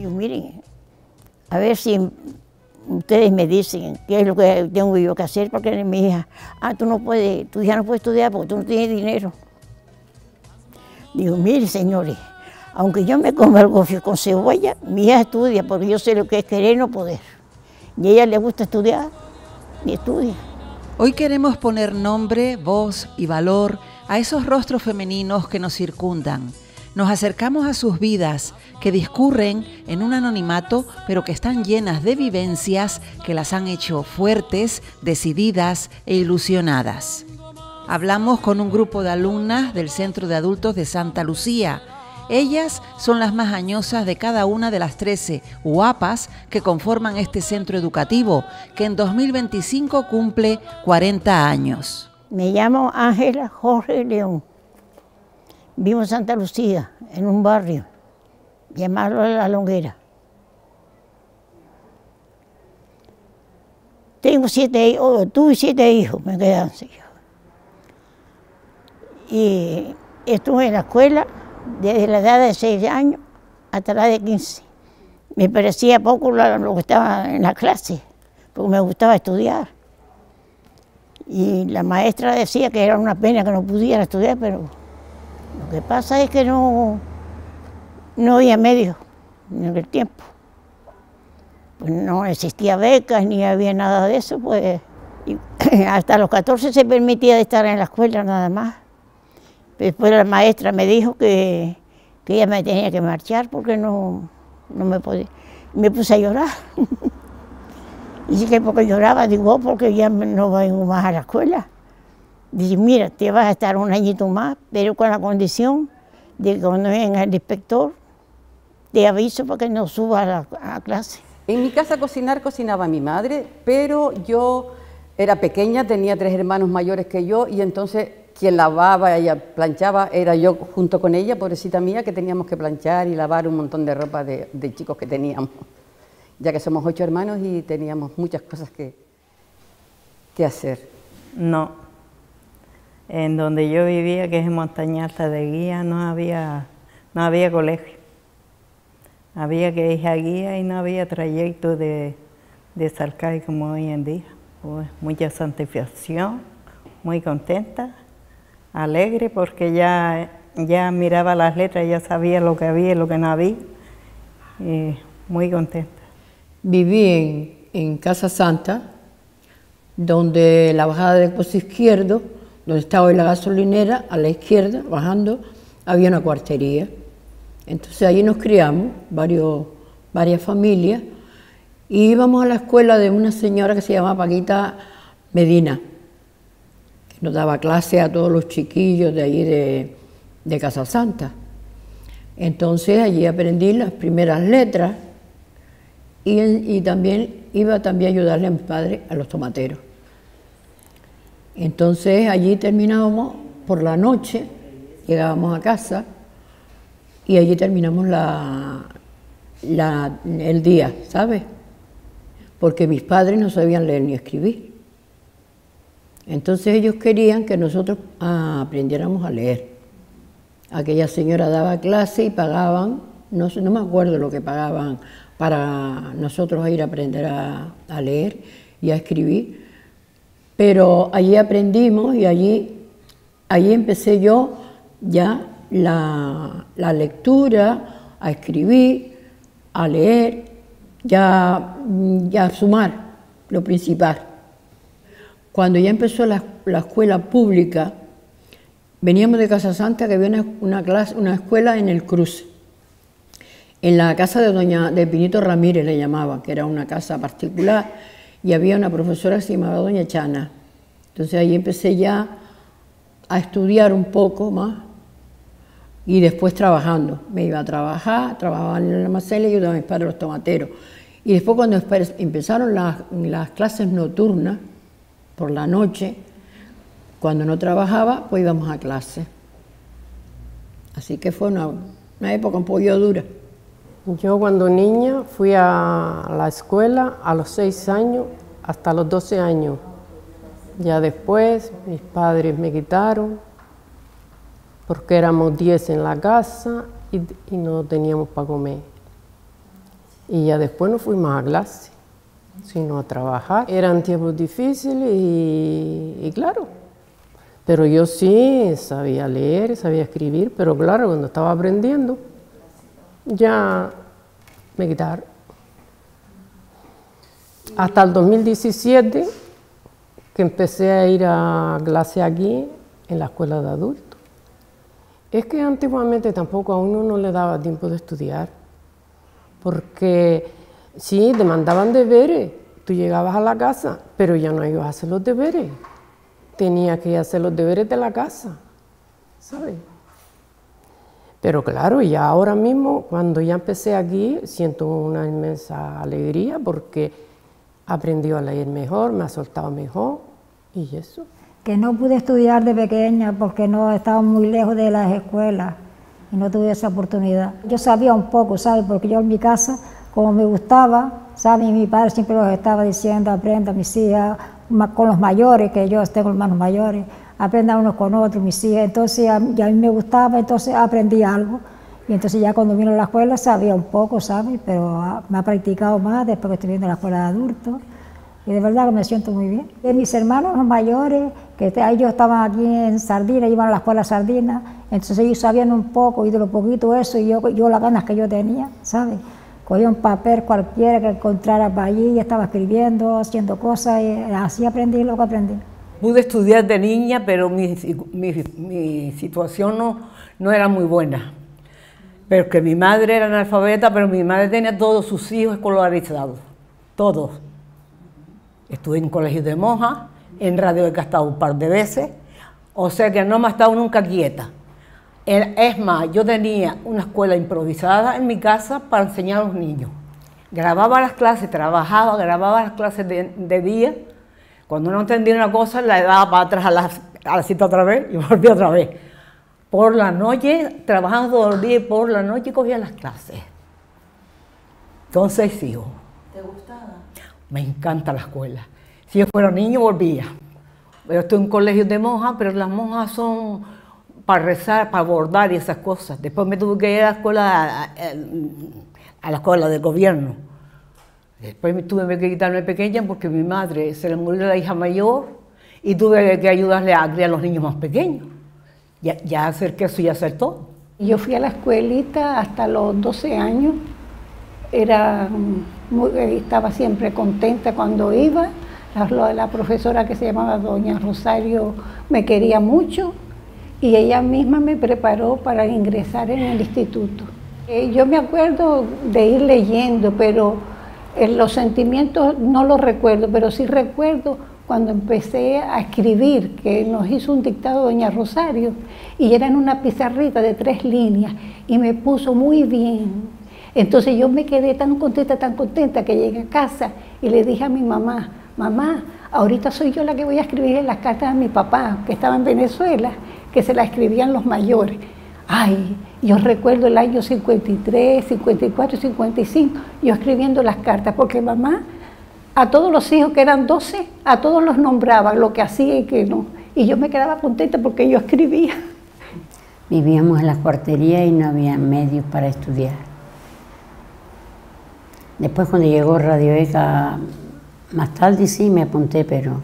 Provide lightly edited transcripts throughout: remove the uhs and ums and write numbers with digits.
Digo, miren, a ver si ustedes me dicen qué es lo que tengo yo que hacer, porque mi hija, tú no puedes, tu hija no puede estudiar porque tú no tienes dinero. Digo, mire, señores, aunque yo me coma el gofio con cebolla, mi hija estudia, porque yo sé lo que es querer y no poder. Y a ella le gusta estudiar, y estudia. Hoy queremos poner nombre, voz y valor a esos rostros femeninos que nos circundan. Nos acercamos a sus vidas, que discurren en un anonimato, pero que están llenas de vivencias que las han hecho fuertes, decididas e ilusionadas. Hablamos con un grupo de alumnas del Centro de Adultos de Santa Lucía. Ellas son las más añosas de cada una de las 13 UAPAs que conforman este centro educativo, que en 2025 cumple 40 años. Me llamo Ángela Jorge León. Vivo en Santa Lucía, en un barrio llamado La Longuera. Tuve 7 hijos, me quedan 6. Y estuve en la escuela desde la edad de 6 años hasta la de 15. Me parecía poco lo que estaba en la clase, porque me gustaba estudiar. Y la maestra decía que era una pena que no pudiera estudiar, pero lo que pasa es que no había medios en aquel tiempo. Pues no existía becas ni había nada de eso, pues hasta los 14 se permitía estar en la escuela nada más. Después la maestra me dijo que ella me tenía que marchar porque no me podía. Me puse a llorar. Y dije, porque lloraba, digo, porque ya no vengo más a la escuela. Dice, mira, te vas a estar un añito más, pero con la condición de que cuando venga el inspector, te aviso para que no subas a la clase. En mi casa cocinaba mi madre, pero yo era pequeña, tenía 3 hermanos mayores que yo, y entonces quien lavaba y planchaba era yo junto con ella, pobrecita mía, que teníamos que planchar y lavar un montón de ropa de chicos que teníamos, ya que somos 8 hermanos y teníamos muchas cosas que hacer. No, en donde yo vivía, que es en Montaña Alta de Guía, no había colegio. Había que ir a Guía y no había trayecto de Salcay como hoy en día. Pues mucha satisfacción, muy contenta, alegre, porque ya miraba las letras, ya sabía lo que había y lo que no había, y muy contenta. Viví en Casa Santa, donde la bajada del Pozo Izquierdo, donde estaba hoy la gasolinera, a la izquierda, bajando, había una cuartería. Entonces allí nos criamos, varias familias, y íbamos a la escuela de una señora que se llamaba Paquita Medina, que nos daba clase a todos los chiquillos de allí de Casa Santa. Entonces allí aprendí las primeras letras y también iba a ayudarle a mi padre a los tomateros. Entonces allí terminábamos por la noche, llegábamos a casa y allí terminamos el día, ¿sabes? Porque mis padres no sabían leer ni escribir. Entonces ellos querían que nosotros aprendiéramos a leer. Aquella señora daba clase y pagaban, no me acuerdo lo que pagaban para nosotros ir a aprender a leer y a escribir, pero allí aprendimos y allí empecé yo ya la lectura, a escribir, a leer, ya a sumar, lo principal. Cuando ya empezó la escuela pública, veníamos de Casa Santa, que había una escuela en el Cruce, en la casa de Pinito Ramírez le llamaban, que era una casa particular, y había una profesora que se llamaba doña Chana. Entonces ahí empecé ya a estudiar un poco más, y después trabajando. Me iba a trabajar, trabajaba en el almacén y ayudaba a mis padres los tomateros. Y después cuando empezaron las clases nocturnas, por la noche, cuando no trabajaba, pues íbamos a clase. Así que fue una época un poco dura. Yo cuando niña fui a la escuela a los 6 años hasta los 12 años. Ya después mis padres me quitaron porque éramos 10 en la casa y no teníamos para comer. Y ya después no fuimos a clase, sino a trabajar. Eran tiempos difíciles y claro, pero yo sí sabía leer, sabía escribir, pero claro, cuando estaba aprendiendo, ya me quitaron. Hasta el 2017, que empecé a ir a clase aquí, en la escuela de adultos. Es que antiguamente tampoco a uno no le daba tiempo de estudiar, porque sí, te mandaban deberes, tú llegabas a la casa, pero ya no ibas a hacer los deberes. Tenías que hacer los deberes de la casa, ¿sabes? Pero claro, ya ahora mismo, cuando ya empecé aquí, siento una inmensa alegría porque aprendí a leer mejor, me ha soltado mejor y eso. Que no pude estudiar de pequeña porque no estaba muy lejos de las escuelas y no tuve esa oportunidad. Yo sabía un poco, ¿sabes? Porque yo en mi casa, como me gustaba, ¿sabes? Y mi padre siempre los estaba diciendo, aprenda mis hijas, con los mayores, que yo tengo hermanos mayores, aprendan unos con otros, mis hijas. Entonces ya a mí me gustaba, entonces aprendí algo. Y entonces ya cuando vino a la escuela sabía un poco, ¿sabes? Pero me ha practicado más después que estoy viendo la escuela de adultos. Y de verdad que me siento muy bien. De mis hermanos los mayores, que ellos estaban aquí en Sardina, iban a la escuela Sardina, entonces ellos sabían un poco y de lo poquito eso, y yo las ganas que yo tenía, ¿sabes? Cogía un papel cualquiera que encontrara para allí y estaba escribiendo, haciendo cosas, y así aprendí lo que aprendí. Pude estudiar de niña, pero mi situación no era muy buena. Pero que mi madre era analfabeta, pero mi madre tenía todos sus hijos escolarizados, todos. Estuve en colegios de monjas, en Radio Eca he estado un par de veces, o sea que no me ha estado nunca quieta. Es más, yo tenía una escuela improvisada en mi casa para enseñar a los niños. Grababa las clases, trabajaba, grababa las clases de día. Cuando no entendía una cosa, la daba para atrás a la cita otra vez y volvía otra vez. Por la noche, trabajando todo el día y por la noche cogía las clases. Con 6 hijos. ¿Te gustaba? Me encanta la escuela. Si yo fuera niño, volvía. Yo estoy en colegios de monjas, pero las monjas son para rezar, para bordar y esas cosas. Después me tuve que ir a la escuela del gobierno. Después tuve que quitarme pequeña porque mi madre se le murió la hija mayor y tuve que ayudarle a criar a los niños más pequeños. Ya hacer queso y hacer todo. Yo fui a la escuelita hasta los 12 años. Estaba siempre contenta cuando iba. La profesora que se llamaba doña Rosario me quería mucho y ella misma me preparó para ingresar en el instituto. Yo me acuerdo de ir leyendo, pero los sentimientos no los recuerdo, pero sí recuerdo cuando empecé a escribir, que nos hizo un dictado doña Rosario, y era en una pizarrita de 3 líneas, y me puso muy bien. Entonces yo me quedé tan contenta que llegué a casa y le dije a mi mamá, mamá, ahorita soy yo la que voy a escribir en las cartas a mi papá, que estaba en Venezuela, que se las escribían los mayores. Ay, yo recuerdo el año 53, 54, 55, yo escribiendo las cartas, porque mamá, a todos los hijos que eran 12, a todos los nombraba, lo que hacía y que no. Y yo me quedaba contenta porque yo escribía. Vivíamos en las cuarterías y no había medios para estudiar. Después cuando llegó Radio Eca, más tarde sí me apunté, pero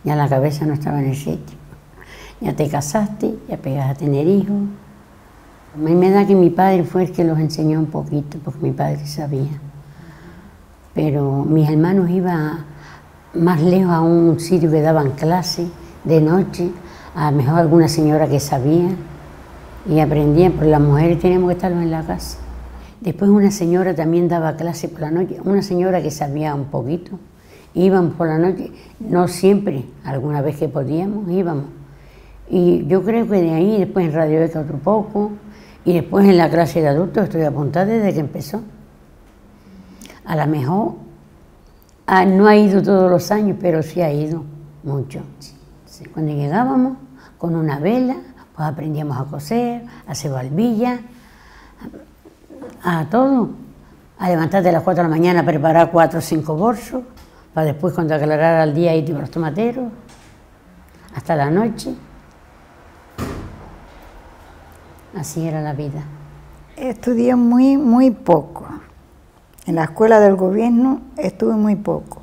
ya la cabeza no estaba en el sitio. Ya te casaste, ya pegas a tener hijos. A mí me da que mi padre fue el que los enseñó un poquito, porque mi padre sabía. Pero mis hermanos iban más lejos a un sitio que daban clase de noche, a lo mejor alguna señora que sabía, y aprendían, pero las mujeres teníamos que estarlos en la casa. Después una señora también daba clase por la noche, una señora que sabía un poquito. Íbamos por la noche, no siempre, alguna vez que podíamos, íbamos. Y yo creo que de ahí, después en Radio Eca otro poco, y después en la clase de adultos estoy apuntada desde que empezó. A lo mejor no ha ido todos los años, pero sí ha ido mucho. Sí. Cuando llegábamos con una vela, pues aprendíamos a coser, a hacer barbillas, a todo. A levantarte a las 4 de la mañana a preparar 4 o 5 bolsos, para después cuando aclarara el día irte a los tomateros, hasta la noche. Así era la vida. Estudié muy poco. En la escuela del gobierno estuve muy poco.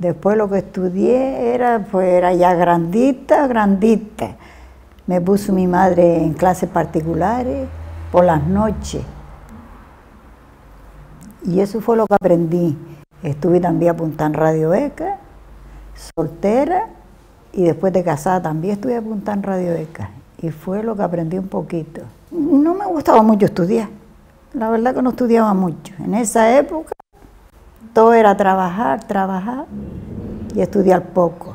Después lo que estudié era ya grandita. Me puso mi madre en clases particulares por las noches. Y eso fue lo que aprendí. Estuve también apuntada en Radio ECA, soltera, y después de casada también estuve apuntada en Radio ECA. Y fue lo que aprendí un poquito. No me gustaba mucho estudiar. La verdad que no estudiaba mucho. En esa época todo era trabajar y estudiar poco.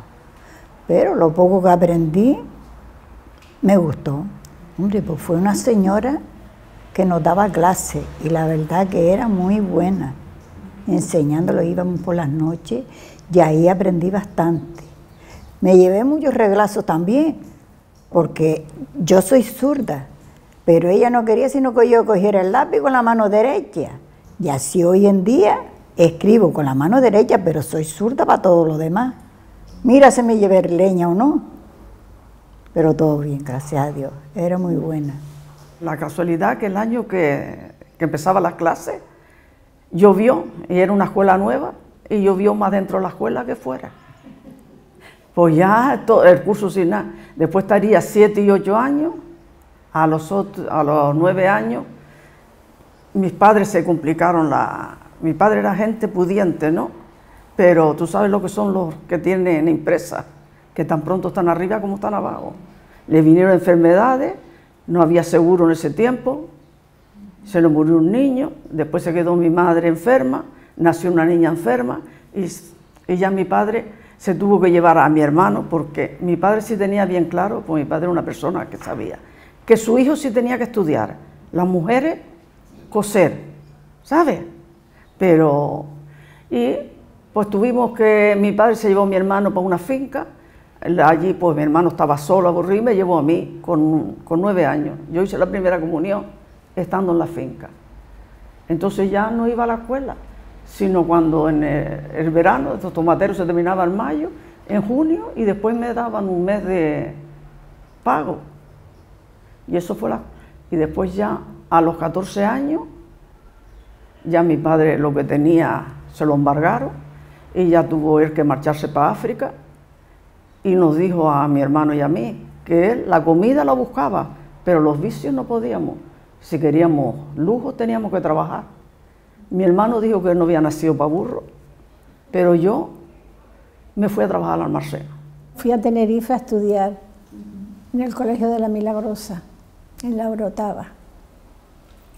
Pero lo poco que aprendí me gustó. Hombre, pues fue una señora que nos daba clase y la verdad que era muy buena. Enseñándolo, íbamos por las noches y ahí aprendí bastante. Me llevé muchos reglazos también, porque yo soy zurda. Pero ella no quería sino que yo cogiera el lápiz con la mano derecha. Y así hoy en día escribo con la mano derecha, pero soy zurda para todo lo demás. Mira si me llevé leña o no. Pero todo bien, gracias a Dios. Era muy buena. La casualidad que el año que empezaba las clases, llovió, y era una escuela nueva, y llovió más dentro de la escuela que fuera. Pues ya el curso sin nada. Después estaría 7 y 8 años. A los 9 años, mis padres se complicaron Mi padre era gente pudiente, ¿no? Pero tú sabes lo que son los que tienen empresas, que tan pronto están arriba como están abajo. Le vinieron enfermedades, no había seguro en ese tiempo, se le murió un niño, después se quedó mi madre enferma, nació una niña enferma, y ya mi padre se tuvo que llevar a mi hermano, porque mi padre sí tenía bien claro, pues mi padre era una persona que sabía, que su hijo sí tenía que estudiar, las mujeres coser, ¿sabes? Pero, y pues mi padre se llevó a mi hermano para una finca, allí pues mi hermano estaba solo, aburrido, y me llevó a mí con 9 años. Yo hice la primera comunión estando en la finca. Entonces ya no iba a la escuela, sino cuando en el verano, estos tomateros se terminaban en mayo, en junio, y después me daban un mes de pago. Y eso fue y después ya a los 14 años, ya mi padre lo que tenía se lo embargaron y ya tuvo él que marcharse para África y nos dijo a mi hermano y a mí que él la comida la buscaba, pero los vicios no podíamos. Si queríamos lujo teníamos que trabajar. Mi hermano dijo que él no había nacido para burro, pero yo me fui a trabajar al almacén. Fui a Tenerife a estudiar en el Colegio de la Milagrosa, en la Orotava.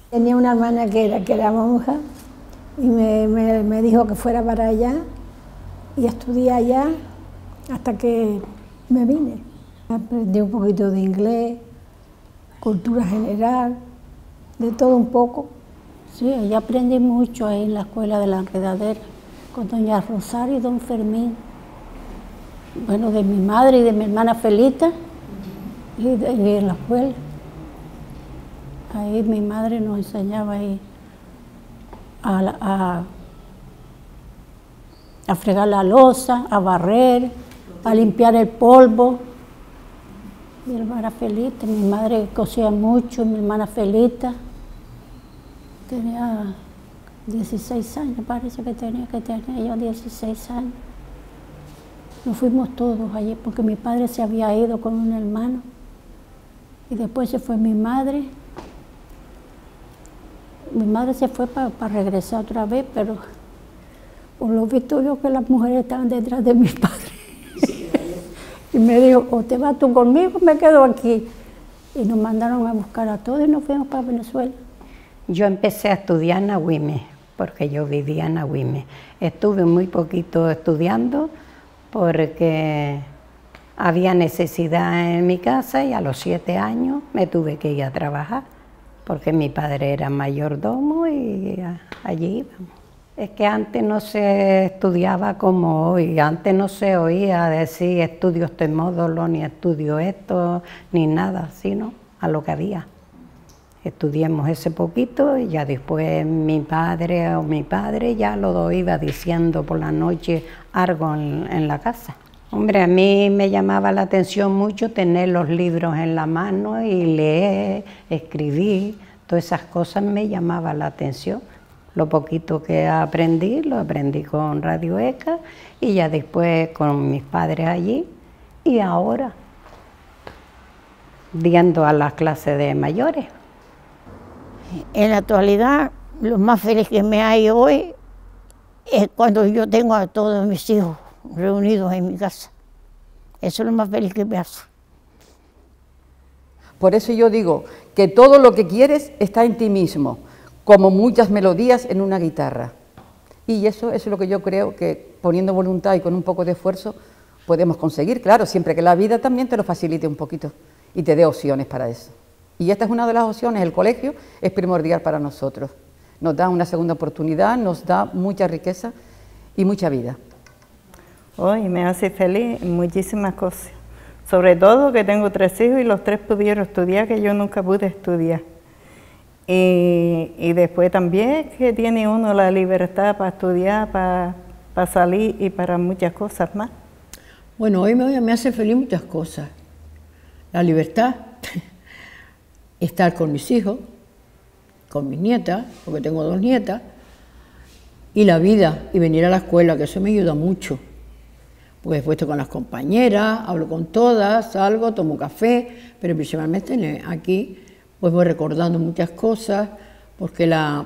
Tenía una hermana que era monja y me dijo que fuera para allá y estudié allá hasta que me vine. Aprendí un poquito de inglés, cultura general, de todo un poco. Sí, allá aprendí mucho ahí en la escuela de la Enredadera, con doña Rosario y don Fermín. Bueno, de mi madre y de mi hermana Felita y en la escuela. Ahí mi madre nos enseñaba ahí a fregar la loza, a barrer, a limpiar el polvo. Mi hermana Felita, mi madre cosía mucho, mi hermana Felita tenía 16 años, parece que tenía yo 16 años. Nos fuimos todos allí porque mi padre se había ido con un hermano y después se fue mi madre. Mi madre se fue para regresar otra vez, pero por lo visto yo que las mujeres estaban detrás de mi padre. Y me dijo, o te vas tú conmigo, me quedo aquí. Y nos mandaron a buscar a todos y nos fuimos para Venezuela. Yo empecé a estudiar en Agüime, porque yo vivía en Agüime. Estuve muy poquito estudiando porque había necesidad en mi casa y a los 7 años me tuve que ir a trabajar, porque mi padre era mayordomo y allí íbamos. Es que antes no se estudiaba como hoy, antes no se oía decir estudio este módulo, ni estudio esto, ni nada, sino a lo que había. Estudiemos ese poquito y ya después mi padre ya lo iba diciendo por la noche algo en la casa. Hombre, a mí me llamaba la atención mucho tener los libros en la mano y leer, escribir, todas esas cosas me llamaban la atención. Lo poquito que aprendí, lo aprendí con Radio ECA y ya después con mis padres allí y ahora yendo a las clases de mayores. En la actualidad, lo más feliz que me hay hoy es cuando yo tengo a todos mis hijos reunidos en mi casa. Eso es lo más feliz que me hace. Por eso yo digo que todo lo que quieres está en ti mismo, como muchas melodías en una guitarra. Y eso es lo que yo creo que poniendo voluntad y con un poco de esfuerzo podemos conseguir, claro, siempre que la vida también te lo facilite un poquito y te dé opciones para eso. Y esta es una de las opciones, el colegio es primordial para nosotros. Nos da una segunda oportunidad, nos da mucha riqueza y mucha vida. Hoy me hace feliz en muchísimas cosas. Sobre todo que tengo 3 hijos y los 3 pudieron estudiar, que yo nunca pude estudiar. Y después también que tiene uno la libertad para estudiar, para salir y para muchas cosas más. Bueno, hoy me hace feliz muchas cosas. La libertad, estar con mis hijos, con mis nietas, porque tengo 2 nietas, y la vida, y venir a la escuela, que eso me ayuda mucho. Pues después estoy con las compañeras, hablo con todas, salgo, tomo café, pero principalmente aquí pues voy recordando muchas cosas, porque la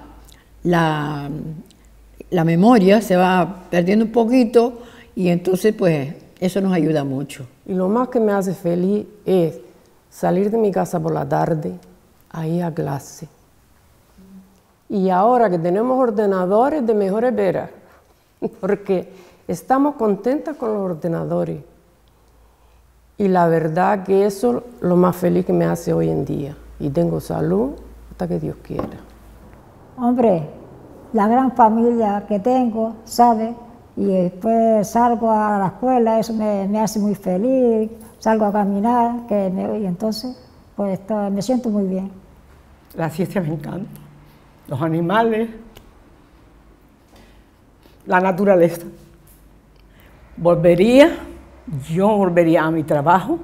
memoria se va perdiendo un poquito y entonces pues eso nos ayuda mucho. Y lo más que me hace feliz es salir de mi casa por la tarde, a ir a clase. Y ahora que tenemos ordenadores de mejores veras, porque estamos contentas con los ordenadores. Y la verdad que eso es lo más feliz que me hace hoy en día. Y tengo salud hasta que Dios quiera. Hombre, la gran familia que tengo, ¿sabe? Y después salgo a la escuela, eso me hace muy feliz. Salgo a caminar, y entonces pues me siento muy bien. La ciencia me encanta. Los animales, la naturaleza. Yo volvería a mi trabajo,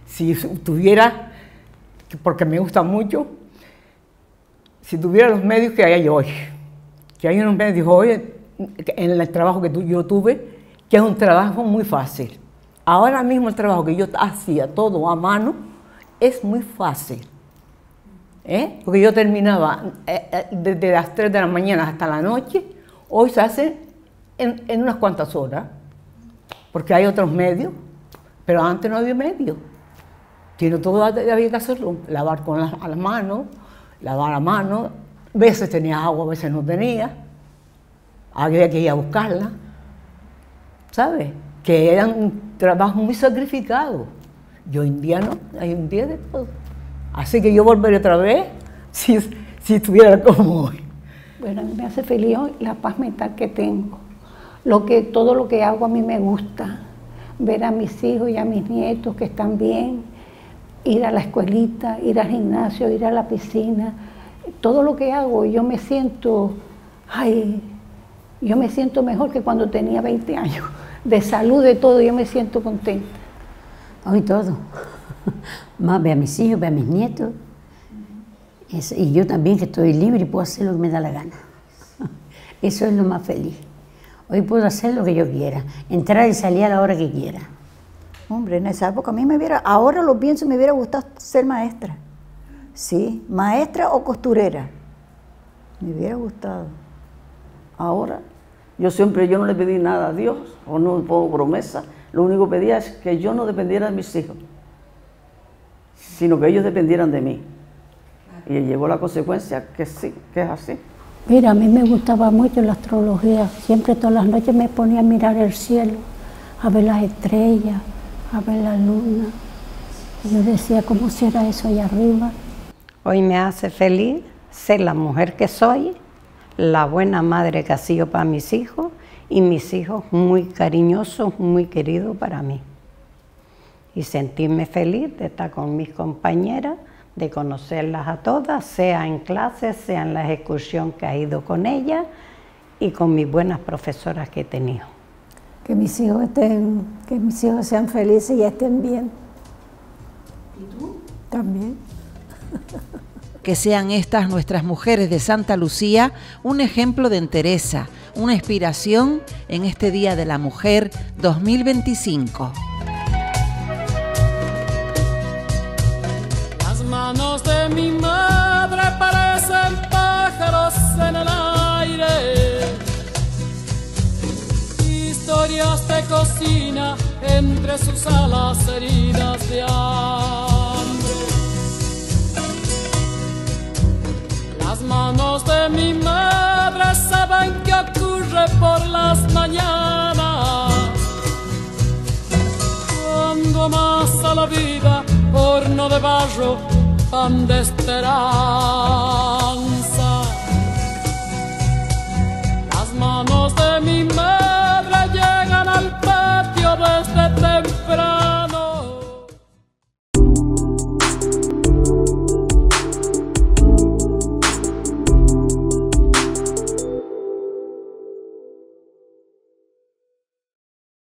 si tuviera, porque me gusta mucho, si tuviera los medios que hay hoy, que hay unos medios hoy en el trabajo que yo tuve, que es un trabajo muy fácil. Ahora mismo el trabajo que yo hacía todo a mano es muy fácil, porque yo terminaba desde las 3 de la mañana hasta la noche, hoy se hace en unas cuantas horas. Porque hay otros medios, pero antes no había medios. Todo había que hacerlo, lavar con las manos, lavar a mano, a veces tenía agua, a veces no tenía, había que ir a buscarla, ¿sabes? Que eran un trabajo muy sacrificado. Y hoy en día no, hay un día de todo. Así que yo volveré otra vez si estuviera como hoy. Bueno, a mí me hace feliz hoy la paz mental que tengo. Todo lo que hago a mí me gusta, ver a mis hijos y a mis nietos que están bien, ir a la escuelita, ir al gimnasio, ir a la piscina, todo lo que hago yo me siento mejor que cuando tenía 20 años, de salud, de todo, yo me siento contenta. Hoy todo, más ve a mis hijos, ve a mis nietos, y yo también que estoy libre y puedo hacer lo que me da la gana, eso es lo más feliz. Hoy puedo hacer lo que yo quiera, entrar y salir a la hora que quiera. Hombre, en esa época a mí ahora lo pienso, me hubiera gustado ser maestra. Sí, maestra o costurera. Me hubiera gustado. Ahora, yo no le pedí nada a Dios, o no me pongo promesa. Lo único que pedía es que yo no dependiera de mis hijos, sino que ellos dependieran de mí. Y llegó la consecuencia que sí, que es así. Mira, a mí me gustaba mucho la astrología. Siempre todas las noches me ponía a mirar el cielo, a ver las estrellas, a ver la luna. Y yo decía, ¿cómo será eso allá arriba? Hoy me hace feliz ser la mujer que soy, la buena madre que ha sido para mis hijos y mis hijos muy cariñosos, muy queridos para mí. Y sentirme feliz de estar con mis compañeras, de conocerlas a todas, sea en clases, sea en las excursiones que he ido con ellas y con mis buenas profesoras que he tenido. Que mis hijos sean felices y estén bien. ¿Y tú? También. Que sean estas nuestras mujeres de Santa Lucía un ejemplo de entereza, una inspiración en este Día de la Mujer 2025. Las manos de mi madre parecen pájaros en el aire, historias de cocina entre sus alas heridas de hambre. Las manos de mi madre saben qué ocurre por las mañanas, cuando amasa la vida horno de barro, pan de esperanza.